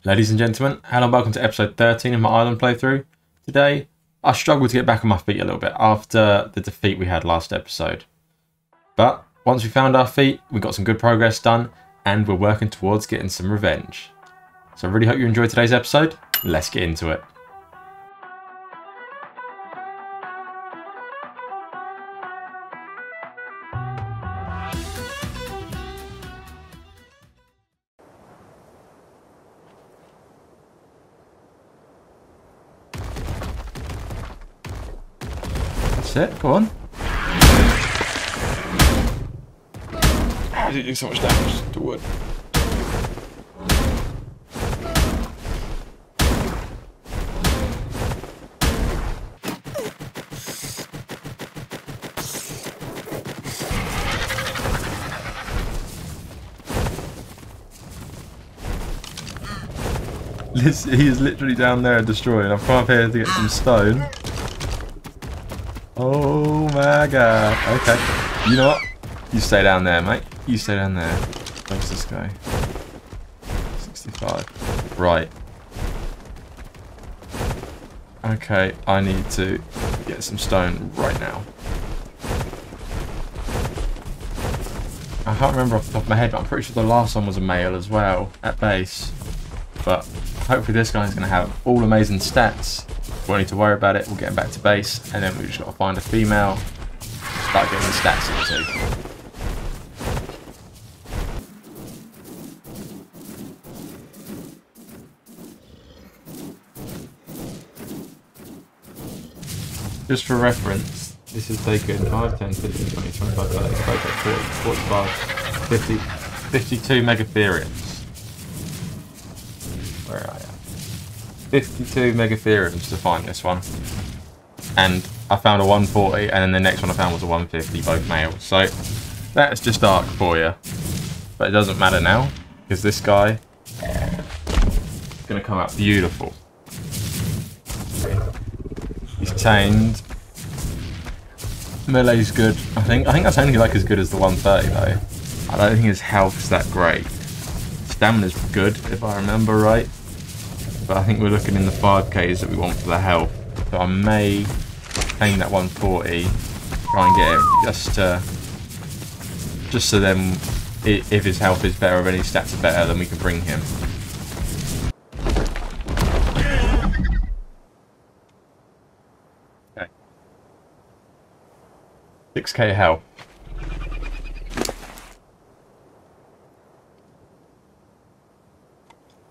Ladies and gentlemen, hello and welcome to episode 13 of my island playthrough. Today, I struggled to get back on my feet a little bit after the defeat we had last episode. But once we found our feet, we got some good progress done, and we're working towards getting some revenge. So I really hope you enjoyed today's episode. Let's get into it. That's it, go on. How did it do so much damage to wood? He is literally down there destroying. I've come up here to get some stone. Oh my god. Okay. You know what? You stay down there, mate. You stay down there. Where's this guy? 65. Right. Okay, I need to get some stone right now. I can't remember off the top of my head, but I'm pretty sure the last one was a male as well at base. But hopefully this guy's going to have all amazing stats. We won't need to worry about it. We'll get him back to base, and then we just got to find a female, start getting the stats into. Just for reference, this is taken 5, 10, 15, 20, 25, 30, 40, 45, 50, 52 megatheriums. Where are you? 52 megatheriums to find this one. And I found a 140, and then the next one I found was a 150, both males. So that's just arc for you. But it doesn't matter now, because this guy is going to come out beautiful. He's tamed. Melee's good. I think that's only like as good as the 130 though. I don't think his health's that great. Stamina's good if I remember right. But I think we're looking in the 5Ks that we want for the health. So I may tame that 140, try and get it just so then if his health is better or any stats are better, then we can bring him. Okay. 6k health.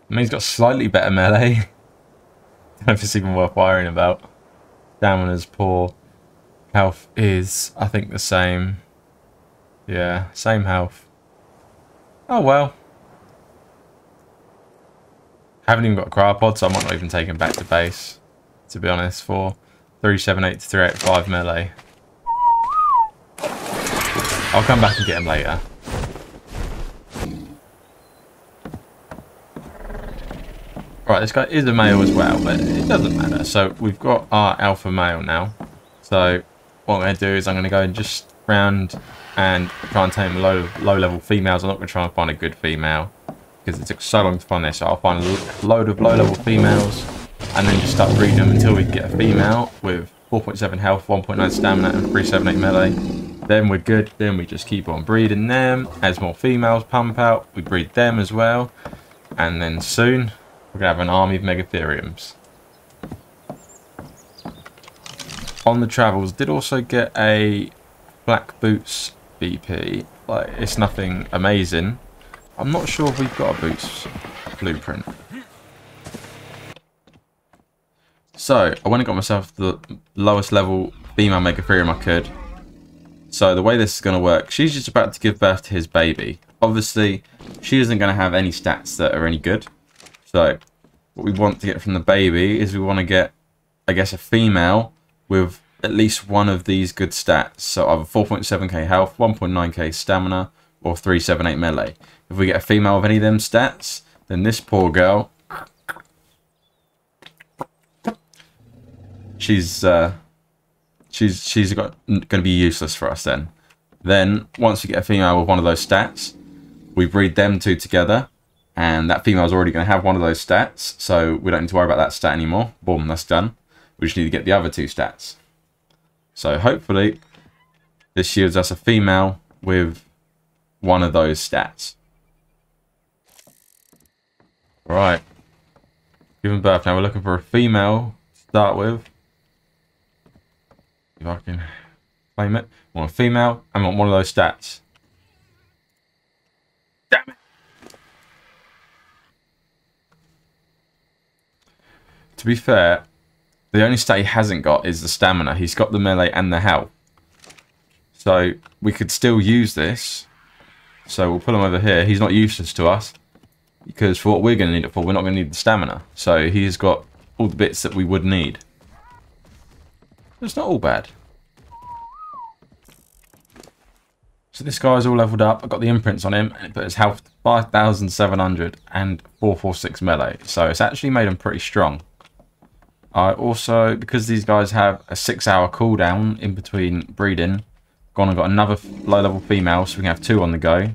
I mean, he's got slightly better melee. Don't know if it's even worth worrying about. Stamina's poor. Health is, I think, the same. Yeah, same health. Oh well. Haven't even got a cryopod, so I might not even take him back to base. To be honest, for 378 to 385 melee. I'll come back and get him later. Right, this guy is a male as well, but it doesn't matter. So we've got our alpha male now. So what I'm going to do is I'm going to go and just round and try and tame low level females. I'm not going to try and find a good female because it took so long to find this. So I'll find a load of low level females and then just start breeding them until we get a female with 4.7 health, 1.9 stamina and 378 melee. Then we're good. Then we just keep on breeding them. As more females pump out, we breed them as well. And then soon we're going to have an army of megatheriums. On the travels, did also get a black boots BP. Like, it's nothing amazing. I'm not sure if we've got a boots blueprint. So, I went and got myself the lowest level female megatherium I could. So, the way this is going to work, she's just about to give birth to his baby. Obviously, she isn't going to have any stats that are any good. So, what we want to get from the baby is we want to get, I guess, a female with at least one of these good stats. So, either 4.7k health, 1.9k stamina, or 378 melee. If we get a female with any of them stats, then this poor girl, she's going to be useless for us then. Then, once we get a female with one of those stats, we breed them two together. And that female's already going to have one of those stats, so we don't need to worry about that stat anymore. Boom, that's done. We just need to get the other 2 stats. So hopefully this yields us a female with one of those stats. Right. Giving birth. Now we're looking for a female to start with. If I can claim it. I want a female. I want one of those stats. Damn it. To be fair, the only stat he hasn't got is the stamina. He's got the melee and the health. So we could still use this. So we'll put him over here. He's not useless to us. Because for what we're going to need it for, we're not going to need the stamina. So he's got all the bits that we would need. It's not all bad. So this guy's all leveled up. I've got the imprints on him. And it put his health to 5,700 and 446 melee. So it's actually made him pretty strong. I also, because these guys have a 6-hour cooldown in between breeding, gone and got another low-level female, so we can have 2 on the go.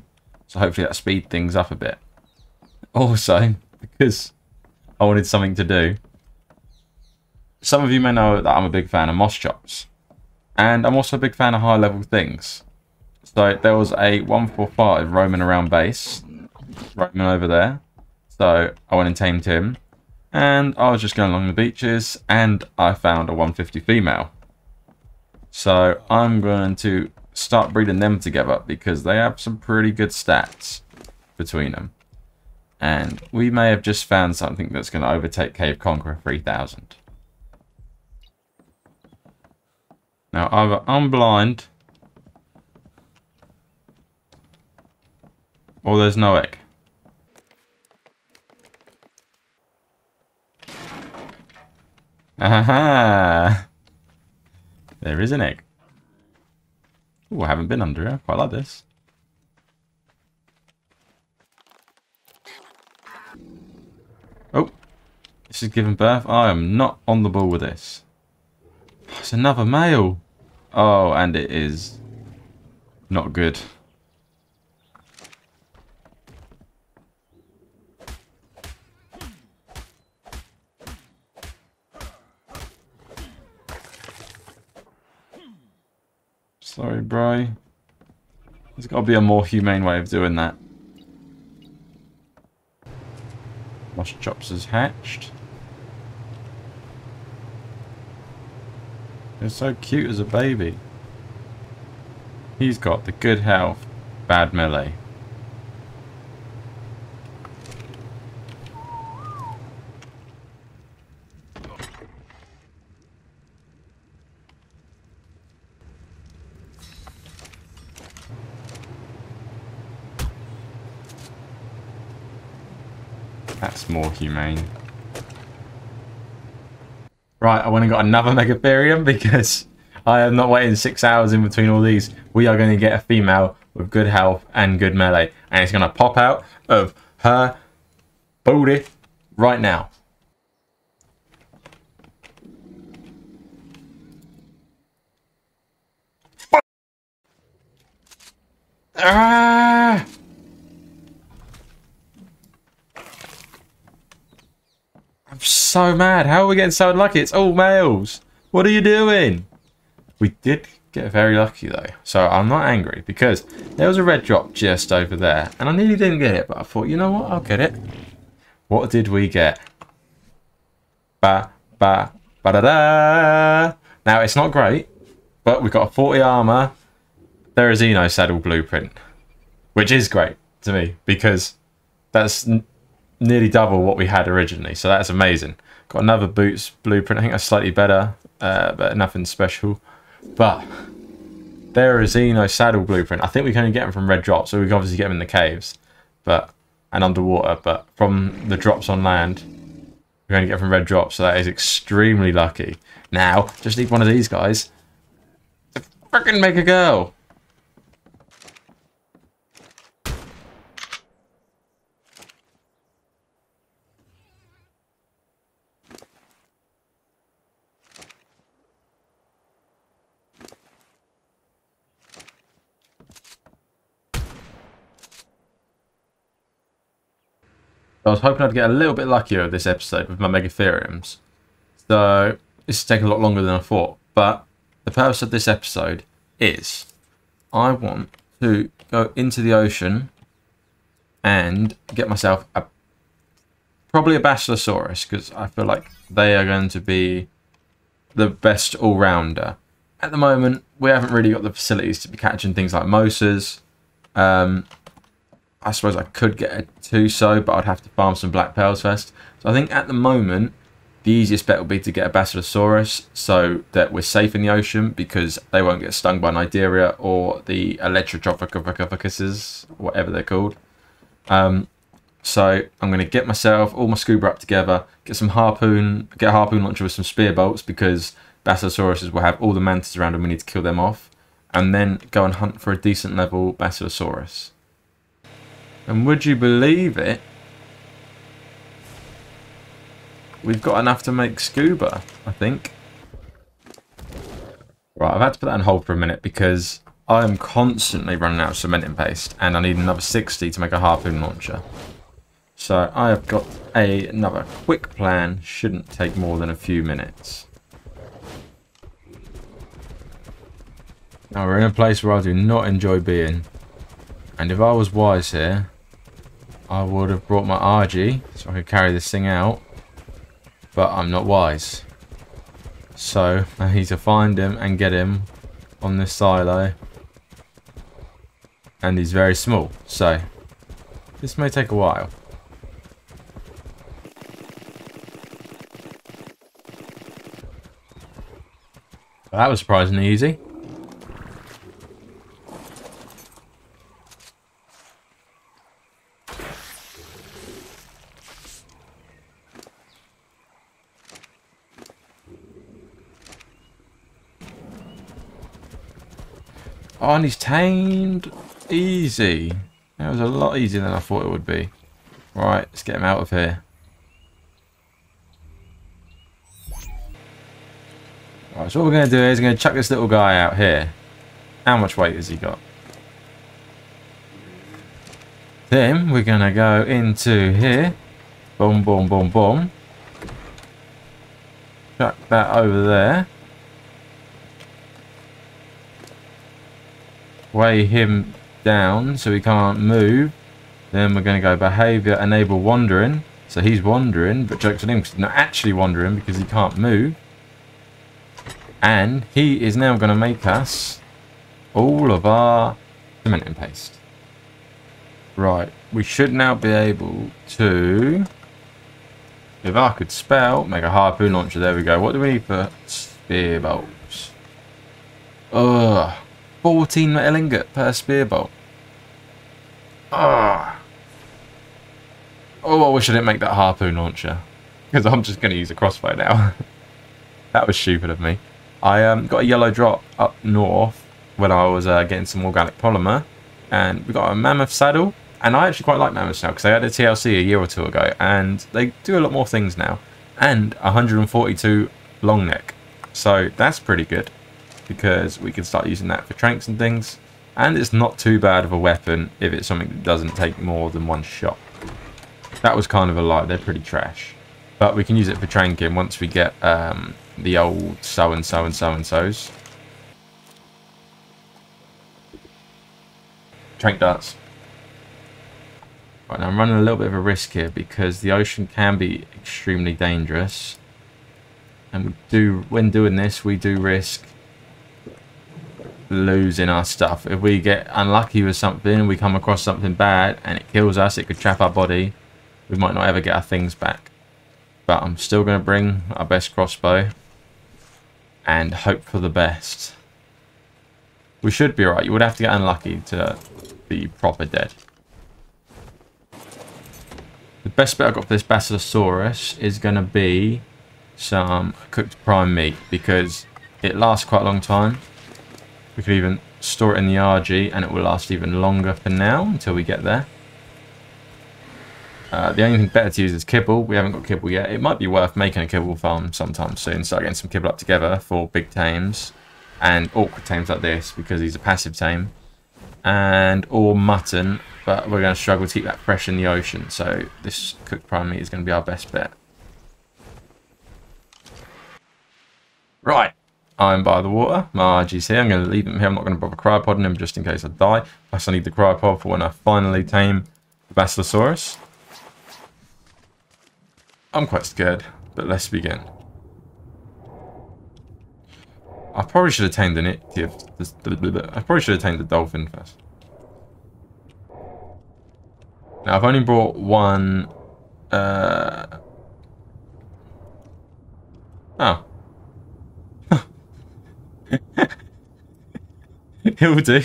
So hopefully that speed things up a bit. Also, because I wanted something to do, some of you may know that I'm a big fan of moss chops. And I'm also a big fan of high-level things. So there was a 145 roaming around base, roaming over there. So I went and tamed him. And I was just going along the beaches, and I found a 150 female. So I'm going to start breeding them together, because they have some pretty good stats between them. And we may have just found something that's going to overtake Cave Conqueror 3000. Now, either I'm blind, or there's no egg. Aha! There is an egg. Ooh, I haven't been under it. I quite like this. Oh, this is giving birth. I am not on the ball with this. It's another male. Oh, and it is not good. Sorry, bro. There's got to be a more humane way of doing that. Moss Chops has hatched. They're so cute as a baby. He's got the good health, bad melee. That's more humane. Right, I went and got another Megatherium because I am not waiting 6 hours in between all these. We are going to get a female with good health and good melee. And it's going to pop out of her booty right now. Ah! I'm so mad. How are we getting so unlucky? It's all males. What are you doing? We did get very lucky though. So I'm not angry because there was a red drop just over there. And I nearly didn't get it. But I thought, you know what? I'll get it. What did we get? Ba, ba, ba da da. Now it's not great. But we got a 40 armor. Therizino saddle blueprint. Which is great to me. Because that's nearly double what we had originally, so that's amazing. Got another boots blueprint. I think that's slightly better, but nothing special. But there is Xeno saddle blueprint. I think we can only get them from red drops, so we can obviously get them in the caves, but and underwater. But from the drops on land, we only get from red drops, so that is extremely lucky. Now, just need one of these guys to freaking make a girl. I was hoping I'd get a little bit luckier this episode with my Megatheriums. So this is taking a lot longer than I thought. But the purpose of this episode is I want to go into the ocean and get myself probably a Basilosaurus, because I feel like they are going to be the best all-rounder. At the moment, we haven't really got the facilities to be catching things like Mosas. I suppose I could get a Tuso, but I'd have to farm some Black Pearls first. So I think at the moment, the easiest bet would be to get a Basilosaurus so that we're safe in the ocean because they won't get stung by Nidaria or the Electrotrophicus, whatever they're called. So I'm going to get myself all my scuba up together, get a harpoon launcher with some spear bolts because Basilosauruses will have all the mantis around and we need to kill them off, and then go and hunt for a decent level Basilosaurus. And would you believe it? We've got enough to make scuba, I think. Right, I've had to put that on hold for a minute because I am constantly running out of cementing paste and I need another 60 to make a harpoon launcher. So I have got another quick plan, shouldn't take more than a few minutes. Now we're in a place where I do not enjoy being. And if I was wise here, I would have brought my RG so I could carry this thing out. But I'm not wise. So I need to find him and get him on this silo. And he's very small, so this may take a while. That was surprisingly easy. Oh, and he's tamed. Easy. That was a lot easier than I thought it would be. Right, let's get him out of here. Right, so what we're going to do is we're going to chuck this little guy out here. How much weight has he got? Then we're going to go into here. Boom, boom, boom, boom. Chuck that over there. Weigh him down so he can't move. Then we're going to go behavior, enable wandering. So he's wandering, but jokes on him because he's not actually wandering because he can't move. And he is now going to make us all of our cementing paste. Right, we should now be able to, if I could spell, make a harpoon launcher. There we go. What do we need for spear bolts? 14 metal ingot per spear bolt. Oh, I wish I didn't make that harpoon launcher because I'm just going to use a crossbow now. That was stupid of me. I got a yellow drop up north when I was getting some organic polymer, and we got a mammoth saddle. And I actually quite like mammoths now because they had a TLC a year or two ago, and they do a lot more things now. And 142 long neck, so that's pretty good because we can start using that for tranks and things. And it's not too bad of a weapon if it's something that doesn't take more than one shot. That was kind of a lie, they're pretty trash. But we can use it for tranking once we get the old so-and-so and so-and-sos. Trank darts. Right, now I'm running a little bit of a risk here because the ocean can be extremely dangerous. And when doing this, we do risk losing our stuff. If we get unlucky with something, we come across something bad and it kills us, it could trap our body, we might not ever get our things back. But I'm still going to bring our best crossbow and hope for the best. We should be alright. You would have to get unlucky to be proper dead. The best bit I got for this Basilosaurus is going to be some cooked prime meat because it lasts quite a long time. We could even store it in the RG and it will last even longer for now until we get there. The only thing better to use is kibble. We haven't got kibble yet. It might be worth making a kibble farm sometime soon. Start getting some kibble up together for big tames and awkward tames like this because he's a passive tame. and or mutton, but we're going to struggle to keep that fresh in the ocean. So this cooked prime meat is going to be our best bet. Right, I'm by the water. My RG's here. I'm going to leave him here. I'm not going to bother cryopoding him just in case I die. Plus I need the cryopod for when I finally tame the Basilosaurus. I'm quite scared, but let's begin. I probably should have tamed an I probably should have tamed the dolphin first. Now I've only brought one. Oh. It will do.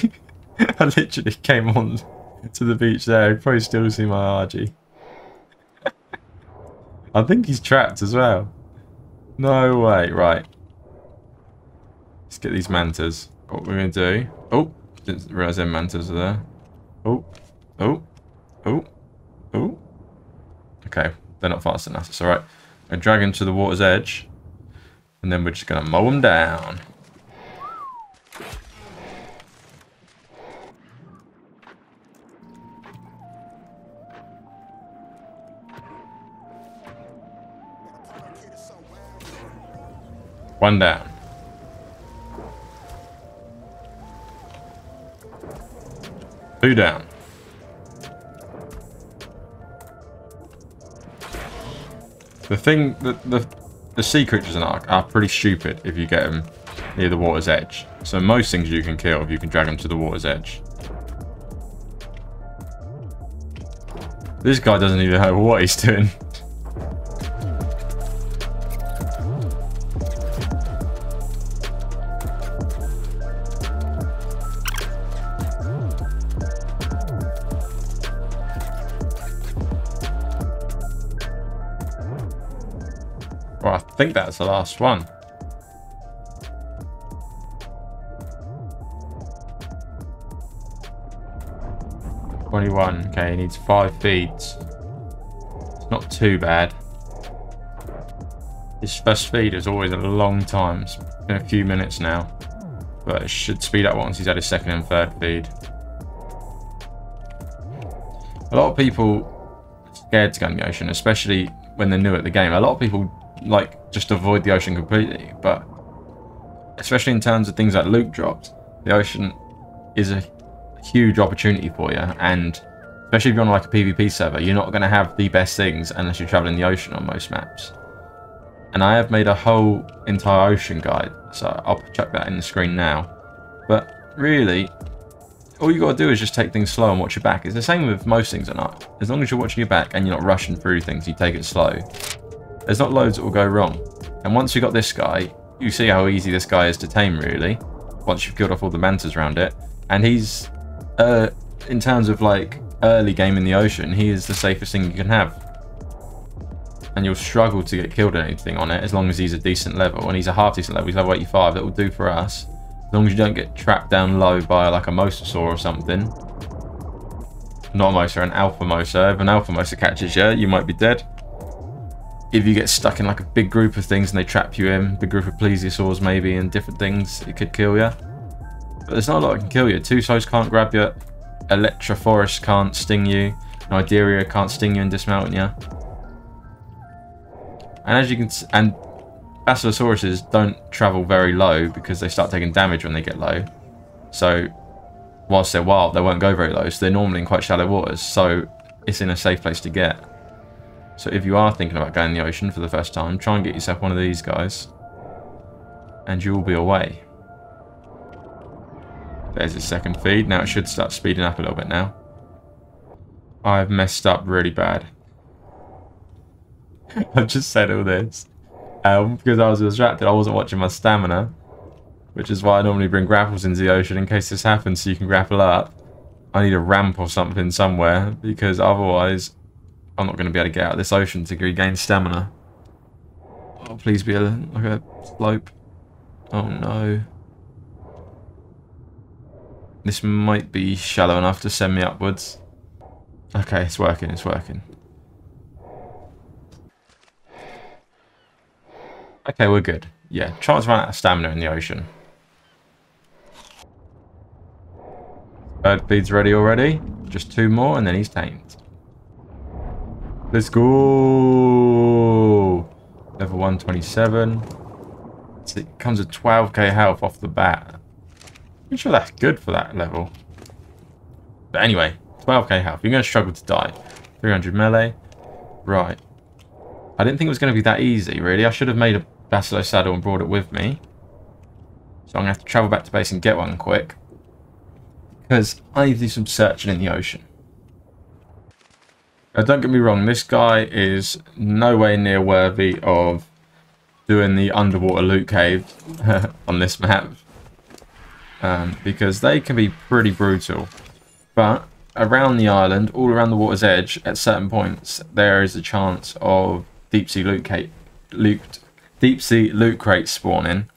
I literally came on to the beach there. You probably still see my RG. I think he's trapped as well. No way. Right. Let's get these mantas. What we're going to do... Oh, didn't realise them mantas are there. Oh, oh, oh, oh. Okay, they're not fast enough. It's alright. I'm going to drag him to the water's edge. And then we're just going to mow him down. One down. Two down. The thing that the sea creatures in Ark are pretty stupid if you get them near the water's edge. So most things you can kill if you can drag them to the water's edge. This guy doesn't even know what he's doing. Well, I think that's the last one. Okay, he needs 5 feeds. It's not too bad. His first feed is always a long time. It's been a few minutes now. But it should speed up once he's had his second and third feed. A lot of people are scared to go in the ocean, especially when they're new at the game. A lot of people like just avoid the ocean completely, but especially in terms of things like loot drops, the ocean is a huge opportunity for you, and especially if you're on like a PvP server, you're not going to have the best things unless you travel in the ocean on most maps. And I have made a whole entire ocean guide, so I'll chuck that in the screen now. But really, all you got to do is just take things slow and watch your back. It's the same with most things or not. As long as you're watching your back and you're not rushing through things, you take it slow, there's not loads that will go wrong. And once you've got this guy, you see how easy this guy is to tame, really, once you've killed off all the mantas around it. And he's, in terms of like early game in the ocean, he is the safest thing you can have. And you'll struggle to get killed or anything on it as long as he's a decent level. And he's a half decent level, he's level 85, that will do for us. As long as you don't get trapped down low by like a mosasaur or something. Not a mosa, an alpha mosa. If an alpha mosa catches you, you might be dead. If you get stuck in like a big group of things and they trap you in, big group of plesiosaurs maybe and different things, it could kill you. But there's not a lot that can kill you. Tusos can't grab you, Electrophorus can't sting you, Nideria can't sting you and dismount you. And as you can, and Basilosauruses don't travel very low because they start taking damage when they get low. So whilst they're wild, they won't go very low. So they're normally in quite shallow waters. So it's in a safe place to get. So if you are thinking about going in the ocean for the first time, try and get yourself one of these guys. And you will be away. There's his second feed. Now it should start speeding up a little bit now. I've messed up really bad. I've just said all this. Because I was distracted, I wasn't watching my stamina. Which is why I normally bring grapples into the ocean in case this happens so you can grapple up. I need a ramp or something somewhere, because otherwise I'm not going to be able to get out of this ocean to regain stamina. Oh, please be like a slope. Oh no. This might be shallow enough to send me upwards. Okay, it's working, it's working. Okay, we're good. Yeah, chance to run out of stamina in the ocean. Bird feed's ready already. Just 2 more and then he's tamed. Let's go. Level 127. So it comes with 12k health off the bat. I'm sure that's good for that level. But anyway, 12k health. You're going to struggle to die. 300 melee. Right. I didn't think it was going to be that easy, really. I should have made a Basilo saddle and brought it with me. So I'm going to have to travel back to base and get one quick. Because I need to do some searching in the ocean. Now, don't get me wrong, this guy is nowhere near worthy of doing the underwater loot cave on this map. Because they can be pretty brutal. But around the island, all around the water's edge, at certain points, there is a chance of deep sea loot crates spawning.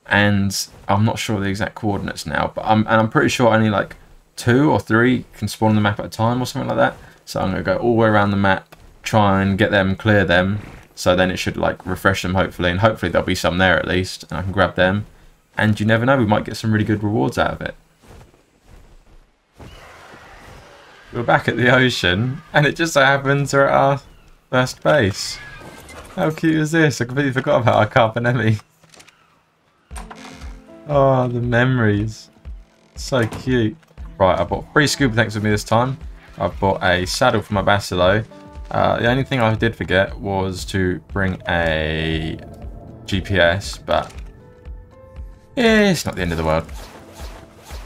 And I'm not sure the exact coordinates now, but I'm pretty sure only like 2 or 3 can spawn on the map at a time or something like that. So I'm going to go all the way around the map, try and get them, clear them. So then it should like refresh them hopefully, and hopefully there'll be some there at least, and I can grab them. And you never know, we might get some really good rewards out of it. We're back at the ocean, and it just so happens we're at our first base. How cute is this? I completely forgot about our Carpanelli. Oh, the memories. So cute. Right, I bought 3 scuba tanks with me this time. I've bought a saddle for my Basilo. The only thing I did forget was to bring a GPS, but it's not the end of the world.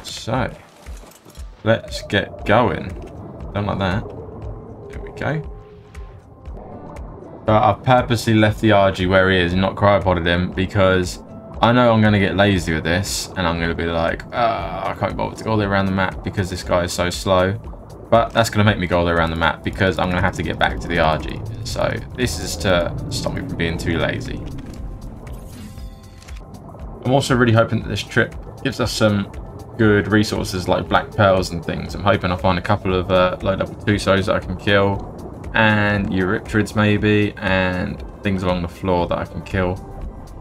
So, let's get going. Don't like that. There we go. But I've purposely left the RG where he is and not cryopoded him because I know I'm going to get lazy with this and I'm going to be like, I can't bother to go all the way around the map because this guy is so slow. But that's going to make me go all the way around the map because I'm going to have to get back to the RG. So this is to stop me from being too lazy. I'm also really hoping that this trip gives us some good resources like black pearls and things. I'm hoping I find a couple of low level Tusos that I can kill. And Eurypterids maybe. And things along the floor that I can kill.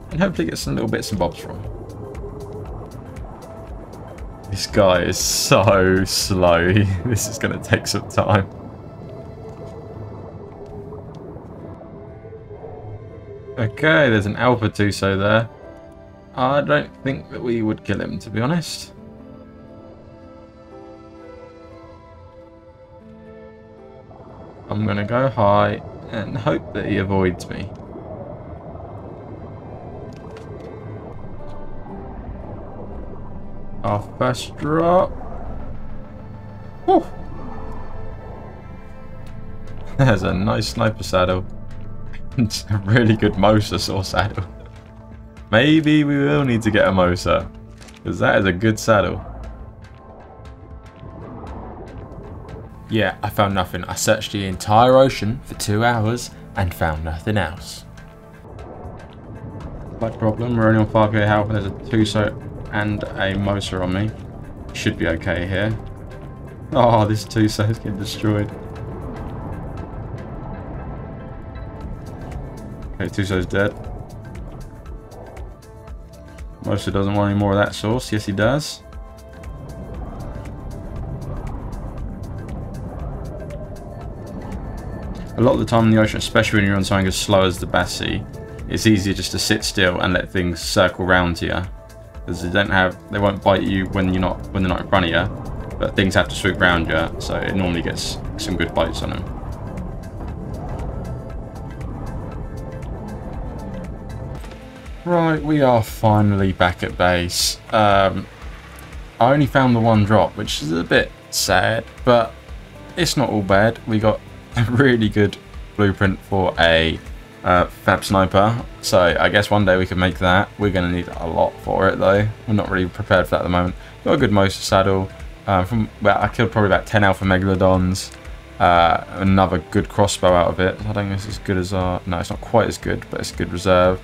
And hopefully get some little bits and bobs from. This guy is so slow. This is going to take some time. Okay, there's an Alpha Tuso there. I don't think that we would kill him, to be honest. I'm going to go high and hope that he avoids me. Our first drop. Whew. There's a nice sniper saddle. It's a really good mosasaur saddle. Maybe we will need to get a mosa, because that is a good saddle. Yeah, I found nothing. I searched the entire ocean for 2 hours and found nothing else. No problem, we're only on 5k health and there's a Tuso and a Mosa on me. Should be okay here. Oh, this Tuso is getting destroyed. Okay, Tuso's dead. Mosa doesn't want any more of that sauce. Yes, he does. A lot of the time in the ocean, especially when you're on something as slow as the Bassi, it's easier just to sit still and let things circle round you. Because they won't bite you when they're not in front of you, but things have to swoop round you, so it normally gets some good bites on them. Right, we are finally back at base. I only found the 1 drop, which is a bit sad, but it's not all bad. We got a really good blueprint for a Fab Sniper, so I guess one day we can make that. We're going to need a lot for it though. We're not really prepared for that at the moment. Got a good Mosa saddle. I killed probably about 10 Alpha Megalodons. Another good crossbow out of it. I don't think it's as good as our... No, it's not quite as good, but it's a good reserve.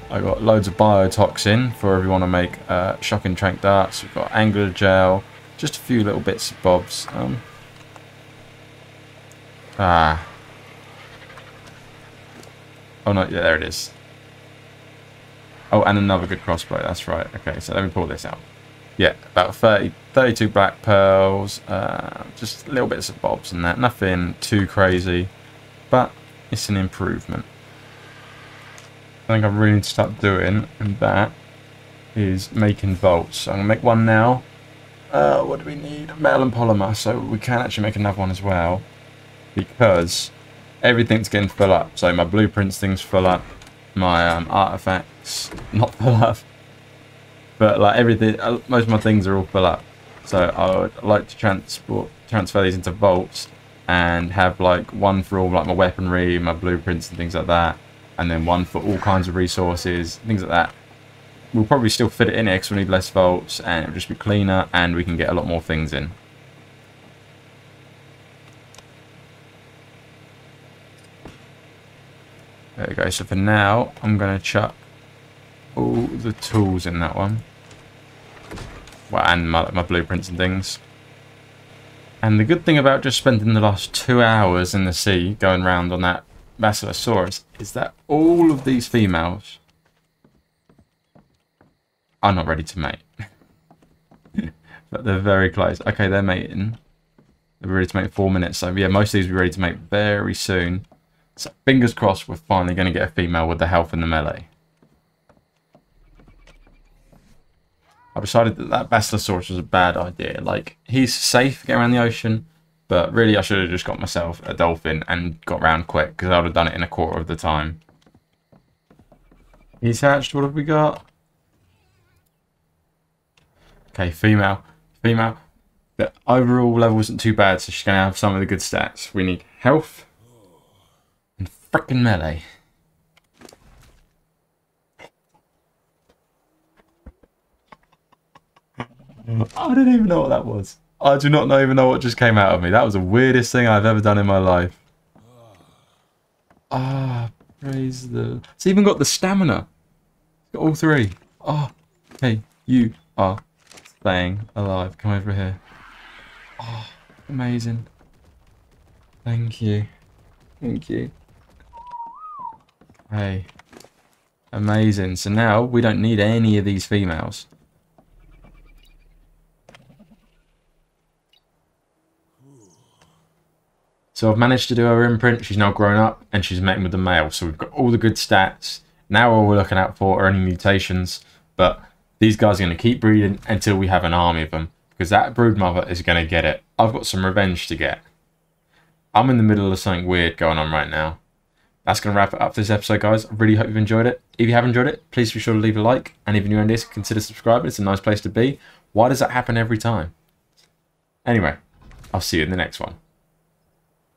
I got loads of biotoxin for if you want to make shocking trank darts. We've got angler gel. Just a few little bits and bobs. Oh no, yeah, there it is. Oh, and another good crossbow, that's right. Okay, so let me pull this out. yeah, about 32 black pearls, just little bits of bobs and that. Nothing too crazy, but it's an improvement. I think I really need to start doing, and that is making bolts. So I'm going to make one now. What do we need? Metal and polymer, so we can actually make another one as well, because everything's getting full up. So my blueprints thing's full up, my artifacts not full up, but like everything, most of my things are all full up. So I would like to transfer these into bolts and have like one for all like my weaponry, my blueprints and things like that, and then one for all kinds of resources, things like that. We'll probably still fit it in here because we need less volts, and it'll just be cleaner, and we can get a lot more things in. There we go. So for now, I'm going to chuck all the tools in that one. Well, and my blueprints and things. And the good thing about just spending the last 2 hours in the sea going around on that Basilosaurus is that all of these females are not ready to mate. But they're very close. Okay, they're mating. They're ready to mate in 4 minutes. So yeah, most of these will be ready to mate very soon. So fingers crossed we're finally going to get a female with the health and the melee. I decided that Basilosaurus was a bad idea. Like, he's safe getting around the ocean, but really I should have just got myself a dolphin and got round quick, because I would have done it in a quarter of the time. He's hatched. What have we got? Okay, female. Female. The overall level isn't too bad, so she's going to have some of the good stats. We need health and frickin' melee. I don't even know what that was. I do not even know what just came out of me. That was the weirdest thing I've ever done in my life. Ah, praise the... It's even got the stamina. It's got all three. Oh, hey, you are staying alive. Come over here. Oh, amazing. Thank you. Thank you. Hey. Amazing. So now we don't need any of these females. So I've managed to do her imprint. She's now grown up and she's mating with the male. So we've got all the good stats. Now all we're looking out for are any mutations. But these guys are going to keep breeding until we have an army of them, because that brood mother is going to get it. I've got some revenge to get. I'm in the middle of something weird going on right now. That's going to wrap it up for this episode, guys. I really hope you've enjoyed it. If you have enjoyed it, please be sure to leave a like. And if you're new on this, consider subscribing. It's a nice place to be. Why does that happen every time? Anyway, I'll see you in the next one.